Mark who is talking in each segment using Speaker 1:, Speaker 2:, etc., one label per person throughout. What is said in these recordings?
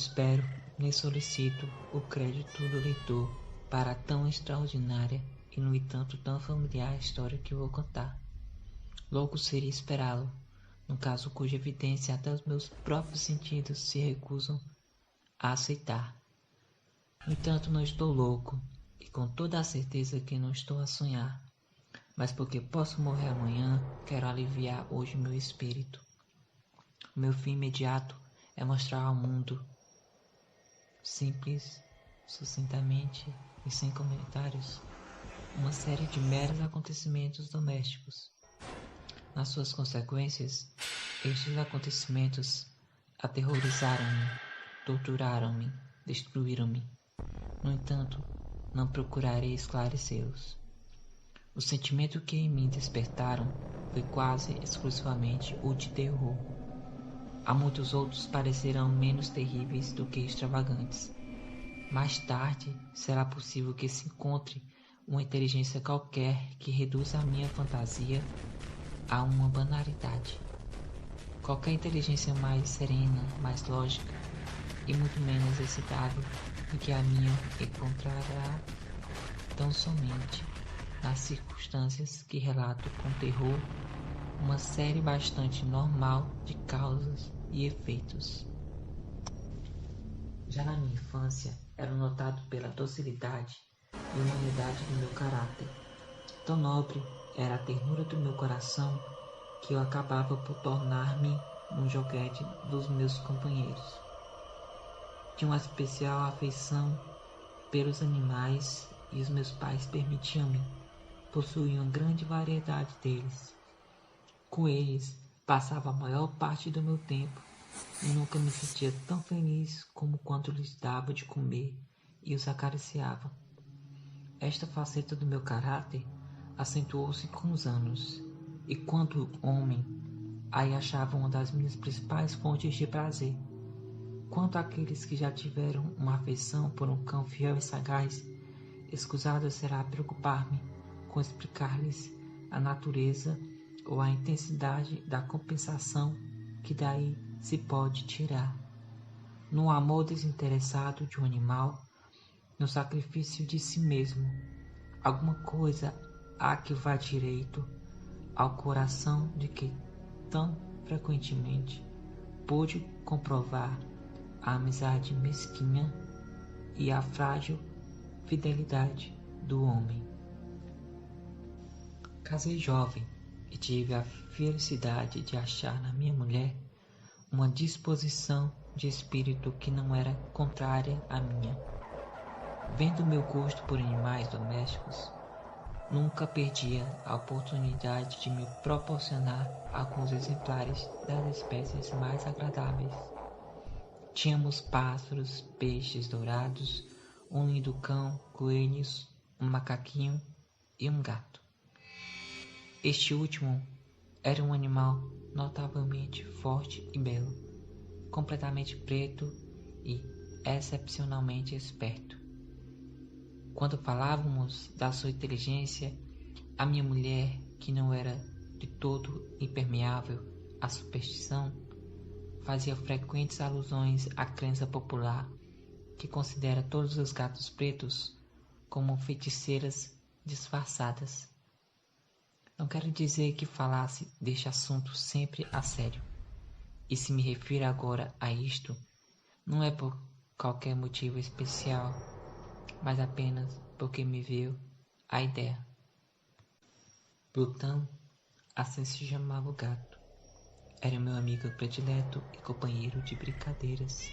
Speaker 1: espero nem solicito o crédito do leitor para tão extraordinária e, no entanto, tão familiar história que vou contar. Louco seria esperá-lo, no caso cuja evidência até os meus próprios sentidos se recusam a aceitar. No entanto, não estou louco, e com toda a certeza que não estou a sonhar, mas porque posso morrer amanhã, quero aliviar hoje meu espírito. O meu fim imediato é mostrar ao mundo, simples, sucintamente e sem comentários, uma série de meros acontecimentos domésticos. Nas suas consequências, estes acontecimentos aterrorizaram-me, torturaram-me, destruíram-me. No entanto, não procurarei esclarecê-los. O sentimento que em mim despertaram foi quase exclusivamente o de terror. A muitos outros parecerão menos terríveis do que extravagantes. Mais tarde, será possível que se encontre uma inteligência qualquer que reduza a minha fantasia a uma banalidade. Qualquer inteligência mais serena, mais lógica e muito menos excitável do que a minha encontrará tão somente nas circunstâncias que relato com terror uma série bastante normal de causas e efeitos. Já na minha infância, era notado pela docilidade e humanidade do meu caráter. Tão nobre era a ternura do meu coração que eu acabava por tornar-me um joguete dos meus companheiros. Tinha uma especial afeição pelos animais e os meus pais permitiam-me possuir uma grande variedade deles. Com eles, passava a maior parte do meu tempo e nunca me sentia tão feliz como quando lhes dava de comer e os acariciava. Esta faceta do meu caráter acentuou-se com os anos, e quanto homem, aí achava uma das minhas principais fontes de prazer. Quanto àqueles que já tiveram uma afeição por um cão fiel e sagaz, escusado será preocupar-me com explicar-lhes a natureza ou a intensidade da compensação que daí se pode tirar. No amor desinteressado de um animal, no sacrifício de si mesmo, alguma coisa há que vá direito ao coração de que tão frequentemente pude comprovar a amizade mesquinha e a frágil fidelidade do homem. Casei jovem e tive a felicidade de achar na minha mulher uma disposição de espírito que não era contrária à minha. Vendo meu gosto por animais domésticos, nunca perdia a oportunidade de me proporcionar alguns exemplares das espécies mais agradáveis. Tínhamos pássaros, peixes dourados, um lindo cão, coelhos, um macaquinho e um gato. Este último era um animal notavelmente forte e belo, completamente preto e excepcionalmente esperto. Quando falávamos da sua inteligência, a minha mulher, que não era de todo impermeável à superstição, fazia frequentes alusões à crença popular que considera todos os gatos pretos como feiticeiras disfarçadas. Não quero dizer que falasse deste assunto sempre a sério, e se me refiro agora a isto, não é por qualquer motivo especial, mas apenas porque me veio a ideia. Plutão, assim se chamava o gato, era meu amigo predileto e companheiro de brincadeiras.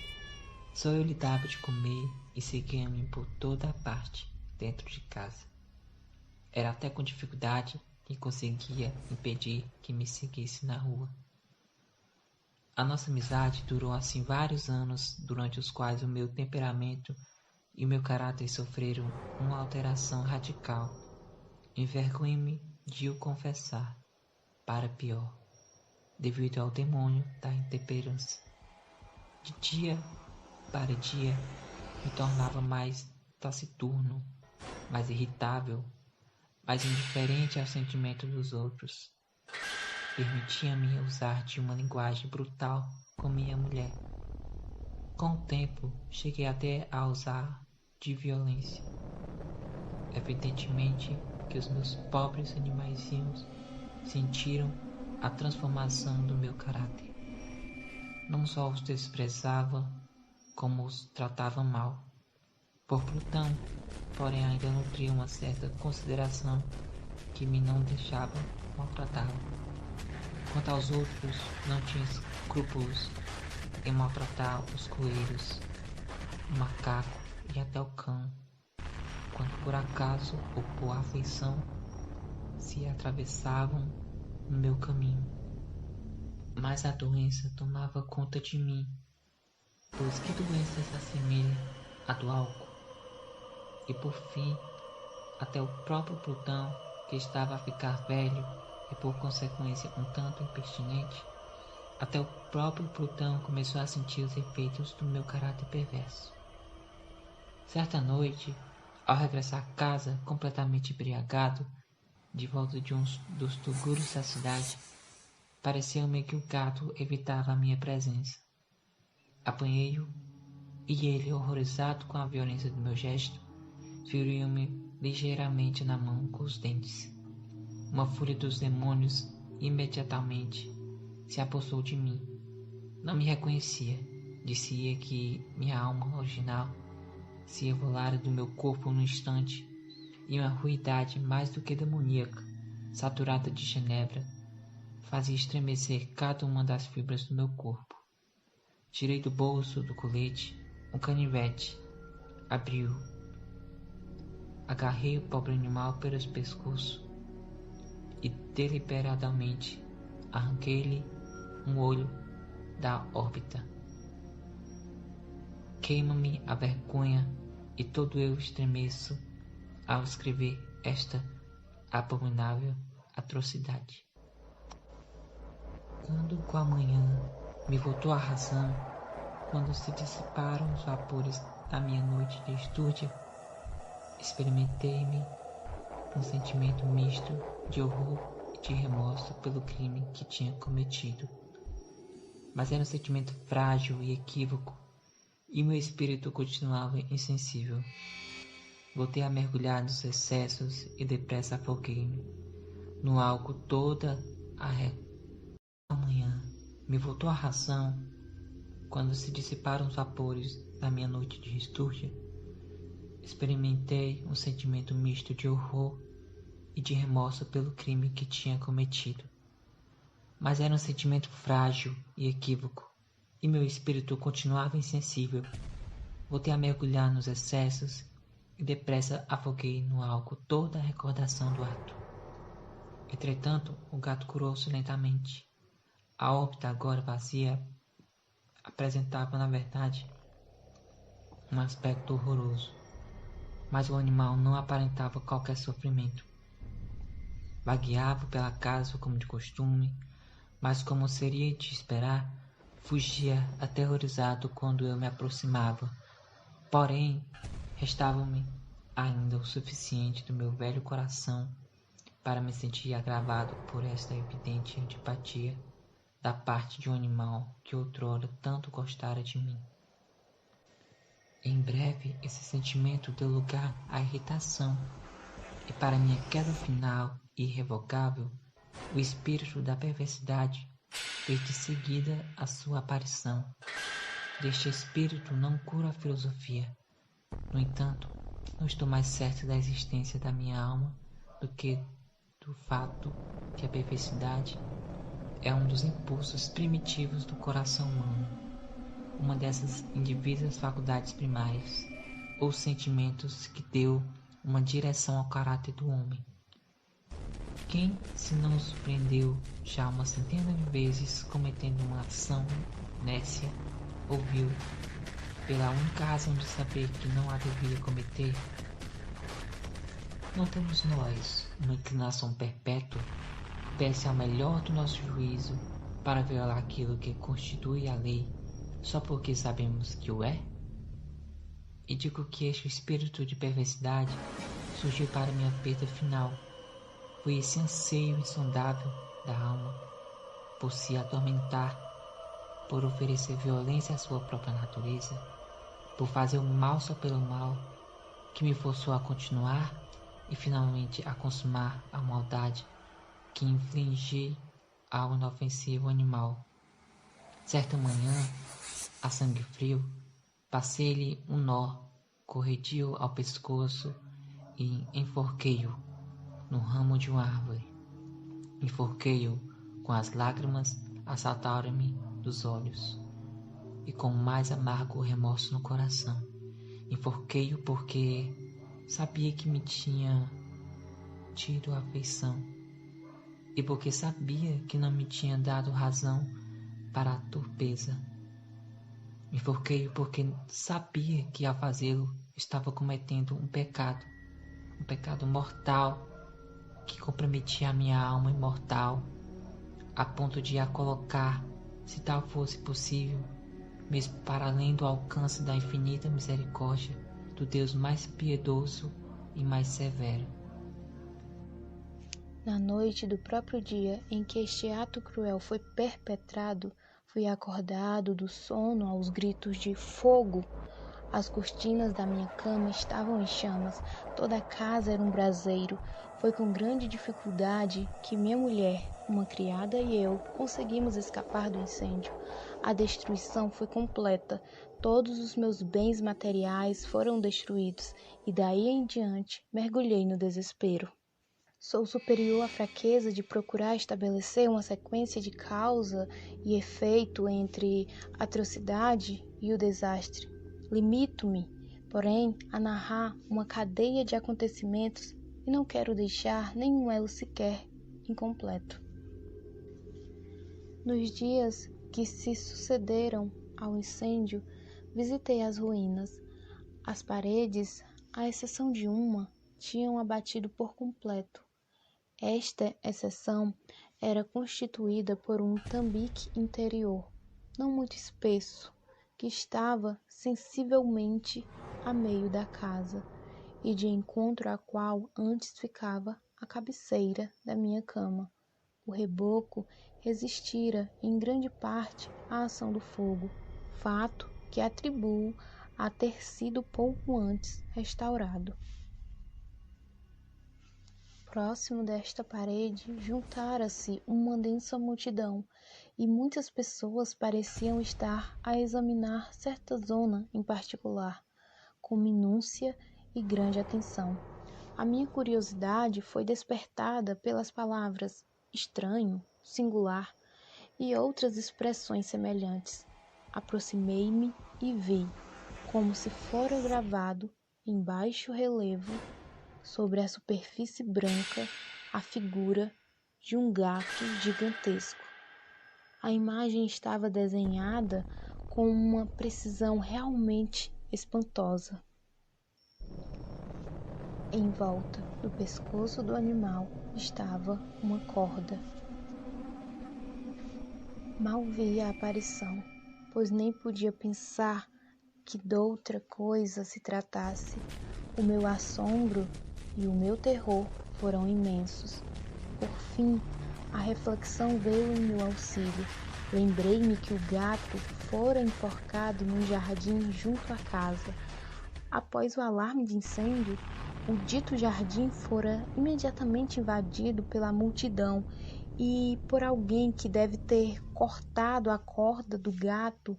Speaker 1: Só eu lhe dava de comer e seguia-me por toda a parte dentro de casa. Era até com dificuldade que conseguia impedir que me seguisse na rua. A nossa amizade durou assim vários anos, durante os quais o meu temperamento e o meu caráter sofreram uma alteração radical. Envergonho-me de o confessar, para pior, devido ao demônio da intemperança. De dia para dia, me tornava mais taciturno, mais irritável, mais indiferente ao sentimento dos outros. Permitia-me usar de uma linguagem brutal com minha mulher. Com o tempo, cheguei até a usar de violência. Evidentemente que os meus pobres animaizinhos sentiram a transformação do meu caráter. Não só os desprezava, como os tratava mal. Por Plutão, porém ainda nutria uma certa consideração que me não deixava maltratá-lo. Quanto aos outros, não tinha escrúpulos em maltratar os coelhos, o macaco e até o cão, quando por acaso ou por afeição se atravessavam no meu caminho. Mas a doença tomava conta de mim, pois que doença se assemelha à do álcool? E por fim, até o próprio Plutão, que estava a ficar velho e por consequência um tanto impertinente, até o próprio Plutão começou a sentir os efeitos do meu caráter perverso. Certa noite, ao regressar a casa completamente embriagado, de volta de um dos tugúrios da cidade, pareceu-me que o gato evitava a minha presença. Apanhei-o e ele, horrorizado com a violência do meu gesto, feriu-me ligeiramente na mão com os dentes. Uma fúria dos demônios imediatamente se apossou de mim. Não me reconhecia. Dizia que minha alma original se evolara do meu corpo num instante, e uma ruidade mais do que demoníaca, saturada de genebra, fazia estremecer cada uma das fibras do meu corpo. Tirei do bolso do colete um canivete, abri-o, agarrei o pobre animal pelos pescoços e deliberadamente arranquei-lhe um olho da órbita. Queima-me a vergonha e todo eu estremeço ao escrever esta abominável atrocidade. Quando com a manhã me voltou a razão, quando se dissiparam os vapores da minha noite de estúdio, experimentei-me um sentimento misto de horror e de remorso pelo crime que tinha cometido. Mas era um sentimento frágil e equívoco, e meu espírito continuava insensível. Voltei a mergulhar nos excessos e depressa afoguei-me no álcool toda a manhã. Me voltou a razão quando se dissiparam os vapores da minha noite de estúrdia. Experimentei um sentimento misto de horror e de remorso pelo crime que tinha cometido. Mas era um sentimento frágil e equívoco, e meu espírito continuava insensível. Voltei a mergulhar nos excessos e depressa afoguei no álcool toda a recordação do ato. Entretanto, o gato curou-se lentamente. A órbita, agora vazia, apresentava, na verdade, um aspecto horroroso, mas o animal não aparentava qualquer sofrimento. Vagueava pela casa como de costume, mas, como seria de esperar, fugia aterrorizado quando eu me aproximava. Porém, restava-me ainda o suficiente do meu velho coração para me sentir agravado por esta evidente antipatia da parte de um animal que outrora tanto gostara de mim. Em breve, esse sentimento deu lugar à irritação, e para minha queda final e irrevogável, o espírito da perversidade fez de seguida a sua aparição. Deste espírito não cura a filosofia. No entanto, não estou mais certo da existência da minha alma do que do fato que a perversidade é um dos impulsos primitivos do coração humano, uma dessas indivisas faculdades primárias, ou sentimentos que deu uma direção ao caráter do homem. Quem se não surpreendeu já uma centena de vezes cometendo uma ação nécia, ouviu, pela única razão de saber que não a devia cometer? Não temos nós uma inclinação perpétua, pese ao melhor do nosso juízo, para violar aquilo que constitui a lei, só porque sabemos que o é? E digo que este espírito de perversidade surgiu para minha perda final. Foi esse anseio insondável da alma por se atormentar por oferecer violência à sua própria natureza, por fazer o mal só pelo mal, que me forçou a continuar e finalmente a consumar a maldade que infligi ao inofensivo animal. Certa manhã, a sangue frio, passei-lhe um nó corredio ao pescoço e enforquei-o no ramo de uma árvore. Enforquei-o com as lágrimas a saltarem-me dos olhos e com o mais amargo remorso no coração. Enforquei-o porque sabia que me tinha tido a afeição e porque sabia que não me tinha dado razão para a torpeza. Enforquei-o porque sabia que ao fazê-lo estava cometendo um pecado mortal que comprometia a minha alma imortal, a ponto de a colocar, se tal fosse possível, mesmo para além do alcance da infinita misericórdia do Deus mais piedoso e mais severo.
Speaker 2: Na noite do próprio dia em que este ato cruel foi perpetrado, fui acordado do sono aos gritos de fogo. As cortinas da minha cama estavam em chamas, toda a casa era um braseiro. Foi com grande dificuldade que minha mulher, uma criada e eu conseguimos escapar do incêndio. A destruição foi completa. Todos os meus bens materiais foram destruídos e daí em diante mergulhei no desespero. Sou superior à fraqueza de procurar estabelecer uma sequência de causa e efeito entre a atrocidade e o desastre. Limito-me, porém, a narrar uma cadeia de acontecimentos e não quero deixar nenhum elo sequer incompleto. Nos dias que se sucederam ao incêndio, visitei as ruínas. As paredes, à exceção de uma, tinham abatido por completo. Esta exceção era constituída por um tambique interior, não muito espesso, que estava sensivelmente a meio da casa, e de encontro à qual antes ficava a cabeceira da minha cama. O reboco resistira em grande parte à ação do fogo, fato que atribuo a ter sido pouco antes restaurado. Próximo desta parede juntara-se uma densa multidão, e muitas pessoas pareciam estar a examinar certa zona em particular, com minúcia e grande atenção. A minha curiosidade foi despertada pelas palavras estranho, singular e outras expressões semelhantes. Aproximei-me e vi, como se fora gravado em baixo relevo, sobre a superfície branca, a figura de um gato gigantesco. A imagem estava desenhada com uma precisão realmente espantosa. Em volta do pescoço do animal estava uma corda. Mal vi a aparição, pois nem podia pensar que doutra coisa se tratasse. O meu assombro e o meu terror foram imensos. Por fim, a reflexão veio em meu auxílio. Lembrei-me que o gato fora enforcado num jardim junto à casa. Após o alarme de incêndio, o dito jardim fora imediatamente invadido pela multidão e por alguém que deve ter cortado a corda do gato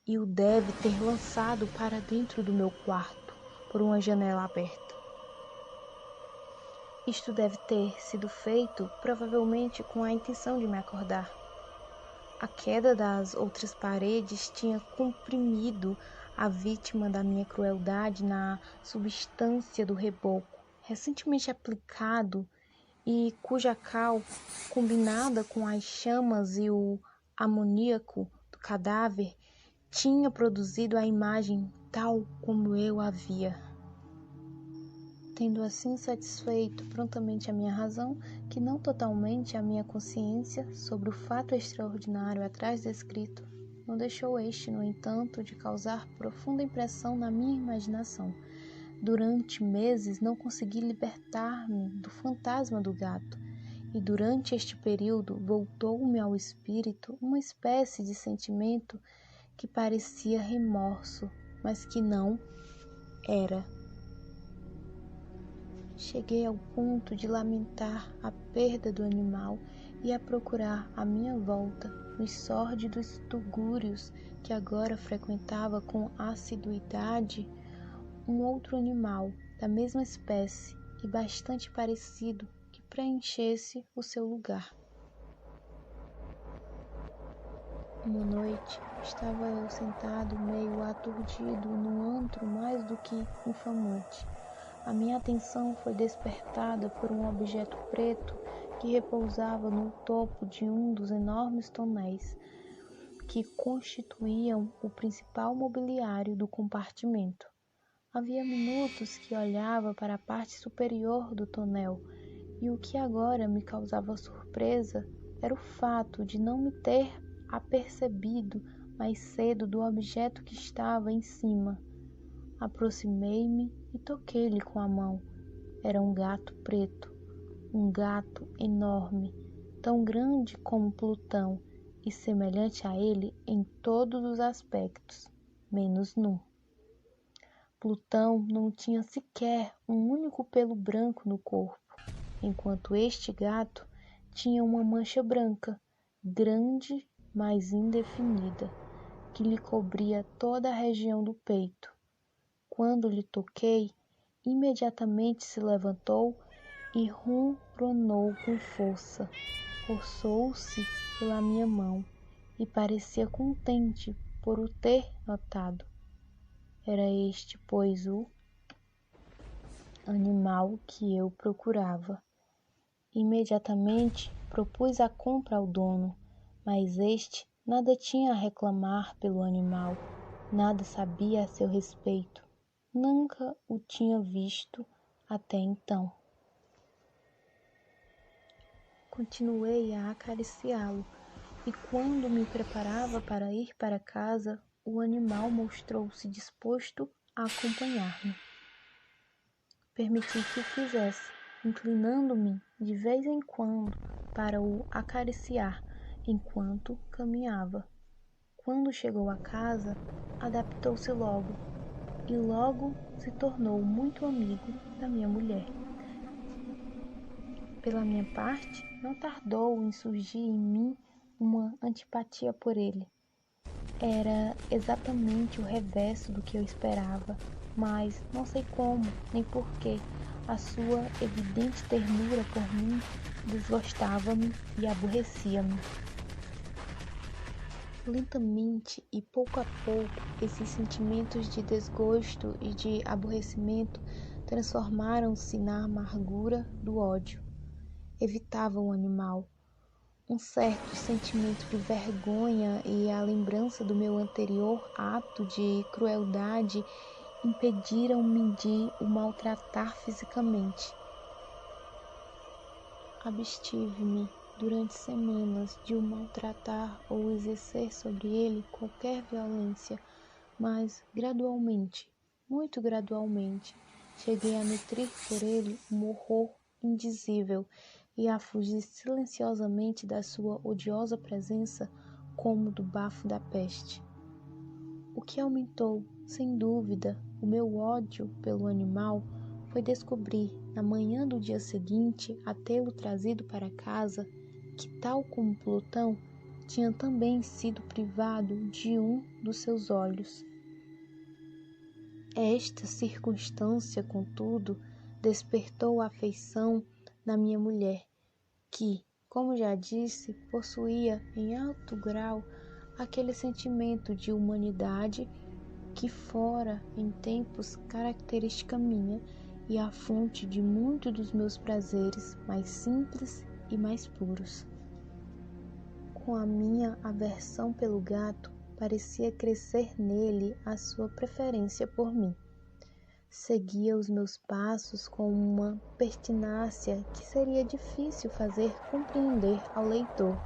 Speaker 2: e o deve ter lançado para dentro do meu quarto por uma janela aberta. Isto deve ter sido feito, provavelmente, com a intenção de me acordar. A queda das outras paredes tinha comprimido a vítima da minha crueldade na substância do reboco, recentemente aplicado e cuja cal, combinada com as chamas e o amoníaco do cadáver, tinha produzido a imagem tal como eu a via. Tendo assim satisfeito prontamente a minha razão, que não totalmente a minha consciência sobre o fato extraordinário atrás descrito, não deixou este, no entanto, de causar profunda impressão na minha imaginação. Durante meses não consegui libertar-me do fantasma do gato, e durante este período voltou-me ao espírito uma espécie de sentimento que parecia remorso, mas que não era. Cheguei ao ponto de lamentar a perda do animal e a procurar à minha volta, nos sórdidos tugúrios que agora frequentava com assiduidade, um outro animal da mesma espécie e bastante parecido que preenchesse o seu lugar. Uma noite, estava eu sentado meio aturdido num antro mais do que infamante. A minha atenção foi despertada por um objeto preto que repousava no topo de um dos enormes tonéis que constituíam o principal mobiliário do compartimento. Havia minutos que olhava para a parte superior do tonel, e o que agora me causava surpresa era o fato de não me ter apercebido mais cedo do objeto que estava em cima. Aproximei-me e toquei-lhe com a mão. Era um gato preto, um gato enorme, tão grande como Plutão e semelhante a ele em todos os aspectos, menos num. Plutão não tinha sequer um único pelo branco no corpo, enquanto este gato tinha uma mancha branca, grande, mas indefinida, que lhe cobria toda a região do peito. Quando lhe toquei, imediatamente se levantou e ronronou com força. Forçou-se pela minha mão e parecia contente por o ter notado. Era este, pois, o animal que eu procurava. Imediatamente propus a compra ao dono, mas este nada tinha a reclamar pelo animal, nada sabia a seu respeito. Nunca o tinha visto até então. Continuei a acariciá-lo, e quando me preparava para ir para casa, o animal mostrou-se disposto a acompanhar-me. Permiti que o fizesse, inclinando-me de vez em quando para o acariciar enquanto caminhava. Quando chegou a casa, adaptou-se logo, e logo se tornou muito amigo da minha mulher. Pela minha parte, não tardou em surgir em mim uma antipatia por ele. Era exatamente o reverso do que eu esperava, mas não sei como nem porquê a sua evidente ternura por mim desgostava-me e aborrecia-me. Lentamente e pouco a pouco, esses sentimentos de desgosto e de aborrecimento transformaram-se na amargura do ódio. Evitava o animal. Um certo sentimento de vergonha e a lembrança do meu anterior ato de crueldade impediram-me de o maltratar fisicamente. Abstive-me durante semanas de o maltratar ou exercer sobre ele qualquer violência, mas gradualmente, muito gradualmente, cheguei a nutrir por ele um horror indizível e a fugir silenciosamente da sua odiosa presença como do bafo da peste. O que aumentou, sem dúvida, o meu ódio pelo animal foi descobrir, na manhã do dia seguinte a tê-lo trazido para casa, que, tal como Plutão, tinha também sido privado de um dos seus olhos. Esta circunstância, contudo, despertou a afeição na minha mulher, que, como já disse, possuía em alto grau aquele sentimento de humanidade que fora em tempos característica minha e a fonte de muitos dos meus prazeres mais simples e mais puros. Com a minha aversão pelo gato, parecia crescer nele a sua preferência por mim. Seguia os meus passos com uma pertinácia que seria difícil fazer compreender ao leitor.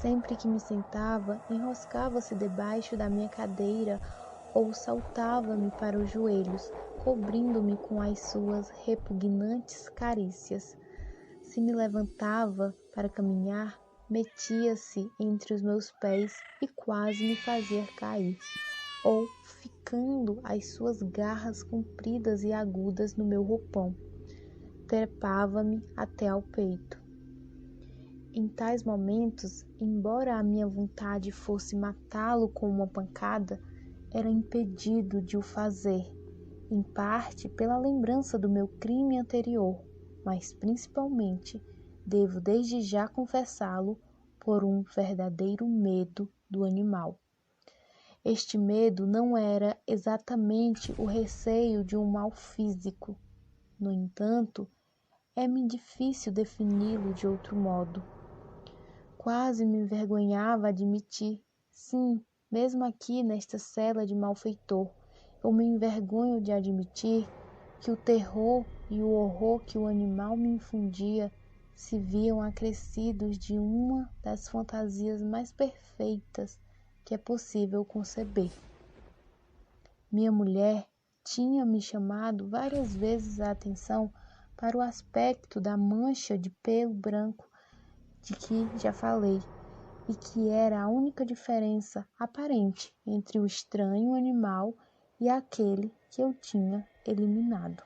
Speaker 2: Sempre que me sentava, enroscava-se debaixo da minha cadeira ou saltava-me para os joelhos, cobrindo-me com as suas repugnantes carícias. Se me levantava para caminhar, metia-se entre os meus pés e quase me fazia cair, ou ficando as suas garras compridas e agudas no meu roupão, trepava-me até ao peito. Em tais momentos, embora a minha vontade fosse matá-lo com uma pancada, era impedido de o fazer, em parte pela lembrança do meu crime anterior, mas principalmente, devo desde já confessá-lo, por um verdadeiro medo do animal. Este medo não era exatamente o receio de um mal físico. No entanto, é-me difícil defini-lo de outro modo. Quase me envergonhava admitir, sim, mesmo aqui nesta cela de malfeitor, eu me envergonho de admitir que o terror e o horror que o animal me infundia se viam acrescidos de uma das fantasias mais perfeitas que é possível conceber. Minha mulher tinha me chamado várias vezes a atenção para o aspecto da mancha de pelo branco de que já falei, e que era a única diferença aparente entre o estranho animal e aquele que eu tinha eliminado.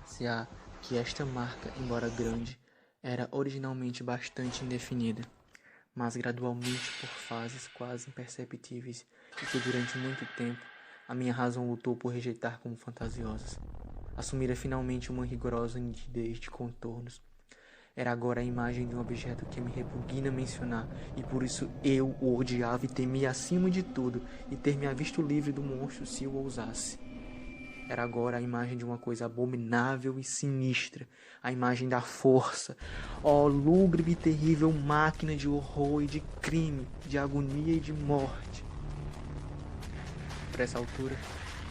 Speaker 3: Se há que esta marca, embora grande, era originalmente bastante indefinida, mas gradualmente por fases quase imperceptíveis e que durante muito tempo a minha razão lutou por rejeitar como fantasiosas. Assumira finalmente uma rigorosa nitidez de contornos. Era agora a imagem de um objeto que me repugna mencionar, e por isso eu o odiava e temia acima de tudo e ter-me visto livre do monstro se o ousasse. Era agora a imagem de uma coisa abominável e sinistra, a imagem da força, ó lúgubre e terrível máquina de horror e de crime, de agonia e de morte. Por essa altura,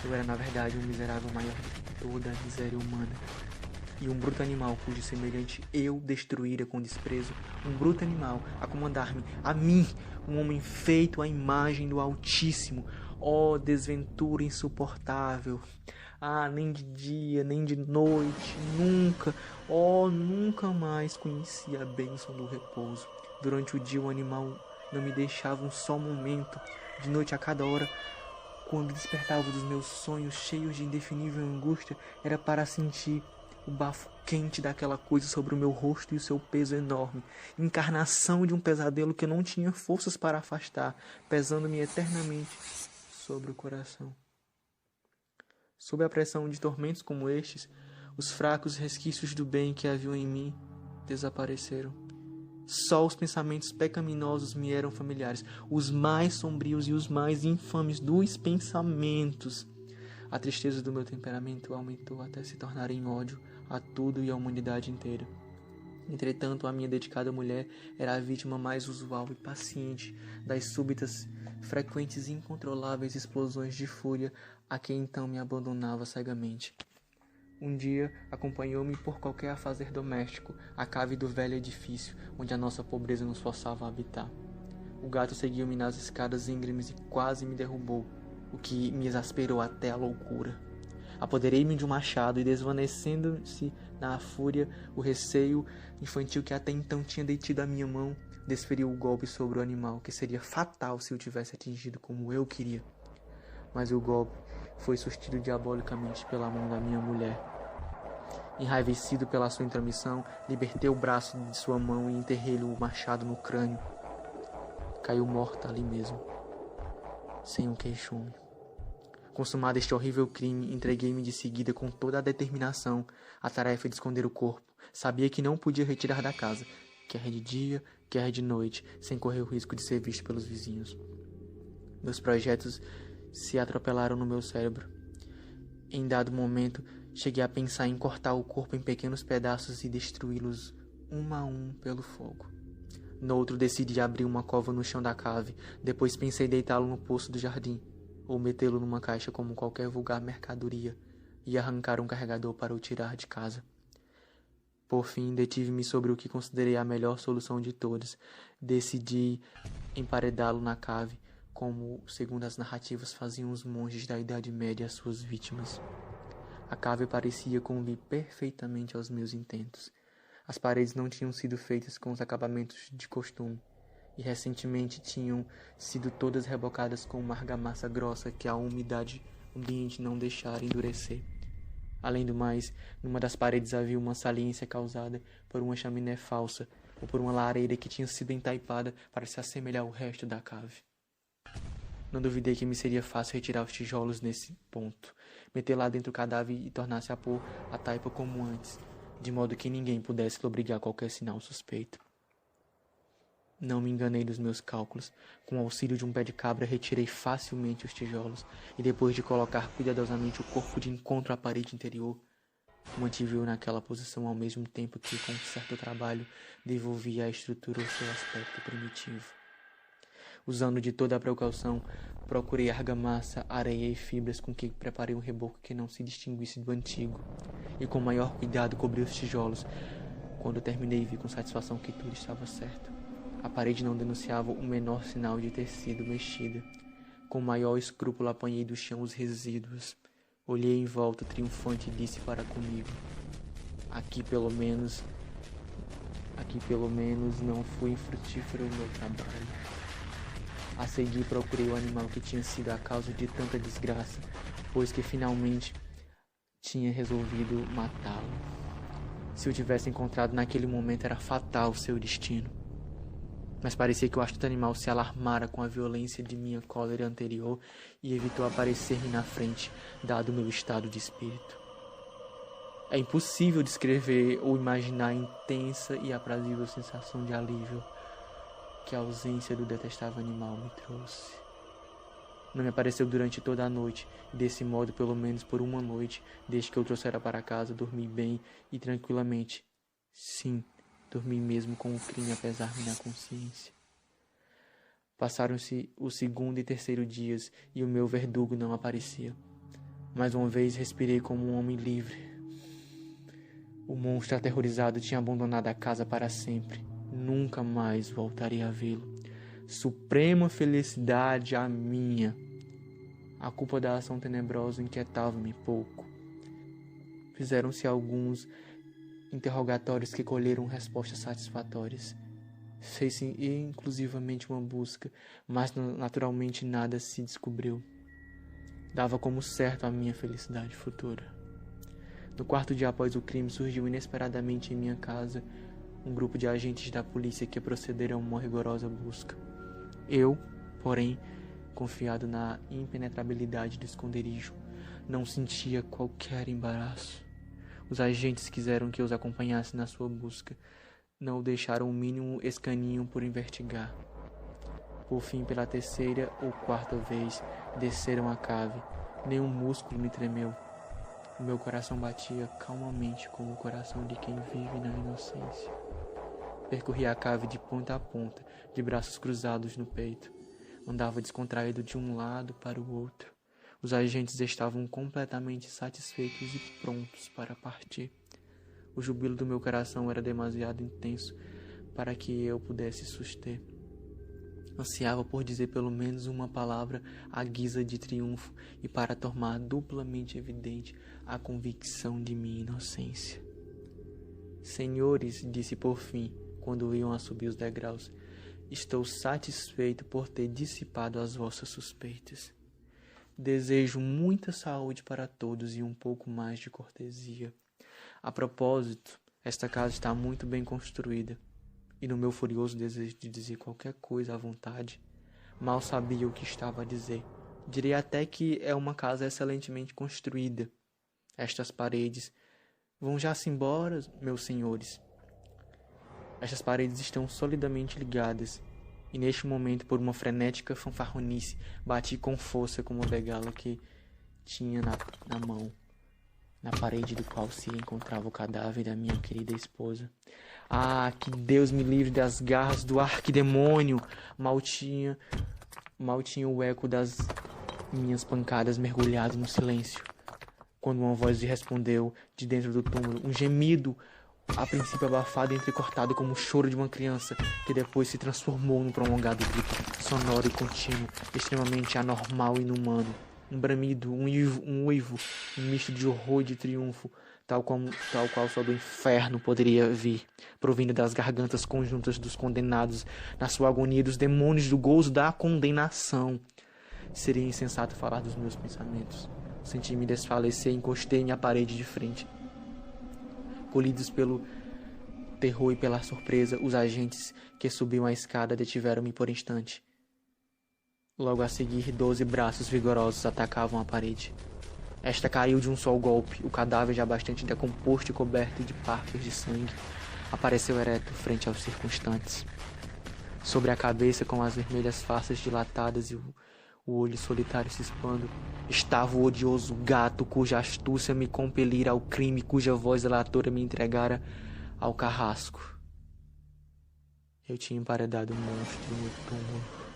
Speaker 3: eu era na verdade um miserável maior do que toda a miséria humana. E um bruto animal cujo semelhante eu destruíra com desprezo, um bruto animal a comandar-me, a mim, um homem feito à imagem do Altíssimo, ó desventura insuportável. Ah, nem de dia, nem de noite, nunca, nunca mais conheci a bênção do repouso. Durante o dia o animal não me deixava um só momento, de noite a cada hora, quando despertava dos meus sonhos cheios de indefinível angústia, era para sentir o bafo quente daquela coisa sobre o meu rosto e o seu peso enorme, encarnação de um pesadelo que eu não tinha forças para afastar, pesando-me eternamente sobre o coração. Sob a pressão de tormentos como estes, os fracos resquícios do bem que haviam em mim desapareceram. Só os pensamentos pecaminosos me eram familiares, os mais sombrios e os mais infames dos pensamentos. A tristeza do meu temperamento aumentou até se tornar em ódio a tudo e a humanidade inteira. Entretanto, a minha dedicada mulher era a vítima mais usual e paciente das súbitas, frequentes e incontroláveis explosões de fúria a que então me abandonava cegamente. Um dia, acompanhou-me por qualquer afazer doméstico à cave do velho edifício onde a nossa pobreza nos forçava a habitar. O gato seguiu-me nas escadas íngremes e quase me derrubou, o que me exasperou até a loucura. Apoderei-me de um machado e, desvanecendo-se na fúria o receio infantil que até então tinha detido a minha mão, desferiu o golpe sobre o animal, que seria fatal se o tivesse atingido como eu queria. Mas o golpe foi sustido diabolicamente pela mão da minha mulher. Enraivecido pela sua intromissão, libertei o braço de sua mão e enterrei-lhe o machado no crânio. Caiu morta ali mesmo, sem um queixume. Consumado este horrível crime, entreguei-me de seguida com toda a determinação à tarefa de esconder o corpo. Sabia que não podia retirar da casa, quer de dia, quer de noite, sem correr o risco de ser visto pelos vizinhos. Meus projetos se atropelaram no meu cérebro. Em dado momento, cheguei a pensar em cortar o corpo em pequenos pedaços e destruí-los um a um pelo fogo. Noutro, decidi abrir uma cova no chão da cave. Depois pensei em deitá-lo no poço do jardim, ou metê-lo numa caixa como qualquer vulgar mercadoria, e arrancar um carregador para o tirar de casa. Por fim, detive-me sobre o que considerei a melhor solução de todas. Decidi emparedá-lo na cave, como, segundo as narrativas, faziam os monges da Idade Média às suas vítimas. A cave parecia convir perfeitamente aos meus intentos. As paredes não tinham sido feitas com os acabamentos de costume, e recentemente tinham sido todas rebocadas com uma argamassa grossa que a umidade ambiente não deixara endurecer. Além do mais, numa das paredes havia uma saliência causada por uma chaminé falsa ou por uma lareira que tinha sido entaipada para se assemelhar ao resto da cave. Não duvidei que me seria fácil retirar os tijolos nesse ponto, meter lá dentro o cadáver e tornar-se a pôr a taipa como antes, de modo que ninguém pudesse lobrigar a qualquer sinal suspeito. Não me enganei dos meus cálculos. Com o auxílio de um pé de cabra, retirei facilmente os tijolos e, depois de colocar cuidadosamente o corpo de encontro à parede interior, mantive-o naquela posição ao mesmo tempo que, com certo trabalho, devolvia à estrutura o seu aspecto primitivo. Usando de toda a precaução, procurei argamassa, areia e fibras com que preparei um reboco que não se distinguisse do antigo, e com maior cuidado cobri os tijolos. Quando terminei, vi com satisfação que tudo estava certo. A parede não denunciava o menor sinal de ter sido mexida. Com maior escrúpulo apanhei do chão os resíduos. Olhei em volta triunfante e disse para comigo: Aqui pelo menos não foi infrutífero o meu trabalho. A seguir procurei o animal que tinha sido a causa de tanta desgraça, pois que finalmente tinha resolvido matá-lo. Se o tivesse encontrado naquele momento, era fatal o seu destino. Mas parecia que o astuto animal se alarmara com a violência de minha cólera anterior e evitou aparecer-me na frente, dado o meu estado de espírito. É impossível descrever ou imaginar a intensa e aprazível sensação de alívio que a ausência do detestável animal me trouxe. Não me apareceu durante toda a noite, e desse modo, pelo menos por uma noite, desde que eu trouxera para casa, dormi bem e tranquilamente. Sim, dormi mesmo com o crime a pesar-me na consciência. Passaram-se o segundo e terceiro dias e o meu verdugo não aparecia. Mais uma vez respirei como um homem livre. O monstro aterrorizado tinha abandonado a casa para sempre. Nunca mais voltaria a vê-lo. Suprema felicidade a minha. A culpa da ação tenebrosa inquietava-me pouco. Fizeram-se alguns interrogatórios que colheram respostas satisfatórias. Fez-se inclusivamente uma busca, mas naturalmente nada se descobriu. Dava como certo a minha felicidade futura. No quarto dia após o crime, surgiu inesperadamente em minha casa um grupo de agentes da polícia que procederam a uma rigorosa busca. Eu, porém, confiado na impenetrabilidade do esconderijo, não sentia qualquer embaraço. Os agentes quiseram que eu os acompanhasse na sua busca. Não o deixaram o mínimo escaninho por investigar. Por fim, pela terceira ou quarta vez, desceram a cave. Nenhum músculo me tremeu. O meu coração batia calmamente como o coração de quem vive na inocência. Percorri a cave de ponta a ponta, de braços cruzados no peito. Andava descontraído de um lado para o outro. Os agentes estavam completamente satisfeitos e prontos para partir. O júbilo do meu coração era demasiado intenso para que eu pudesse suster. Ansiava por dizer pelo menos uma palavra à guisa de triunfo e para tornar duplamente evidente a convicção de minha inocência. Senhores, disse por fim, quando iam a subir os degraus, estou satisfeito por ter dissipado as vossas suspeitas. Desejo muita saúde para todos e um pouco mais de cortesia. A propósito, esta casa está muito bem construída, e no meu furioso desejo de dizer qualquer coisa à vontade, mal sabia o que estava a dizer. Direi até que é uma casa excelentemente construída. Estas paredes... Vão já-se embora, meus senhores. Estas paredes estão solidamente ligadas, e neste momento, por uma frenética fanfarronice, bati com força com uma bengala que tinha na mão, na parede do qual se encontrava o cadáver da minha querida esposa. Ah, que Deus me livre das garras do arquidemônio! Mal tinha o eco das minhas pancadas mergulhado no silêncio, quando uma voz lhe respondeu de dentro do túmulo, um gemido, a princípio abafado e entrecortado como o choro de uma criança, que depois se transformou num prolongado grito, sonoro e contínuo, extremamente anormal e inumano. Um bramido, um uivo, um misto de horror e de triunfo, tal qual só do inferno poderia vir, provindo das gargantas conjuntas dos condenados, na sua agonia dos demônios do gozo da condenação. Seria insensato falar dos meus pensamentos. Senti-me desfalecer e encostei-me à parede de frente. Colhidos pelo terror e pela surpresa, os agentes que subiam a escada detiveram-me por instante. Logo a seguir, 12 braços vigorosos atacavam a parede. Esta caiu de um só golpe. O cadáver, já bastante decomposto e coberto de parcas de sangue, apareceu ereto frente aos circunstantes. Sobre a cabeça, com as vermelhas faces dilatadas e o olho solitário se expando, estava o odioso gato cuja astúcia me compelira ao crime, cuja voz delatora me entregara ao carrasco. Eu tinha emparedado o monstro no túmulo.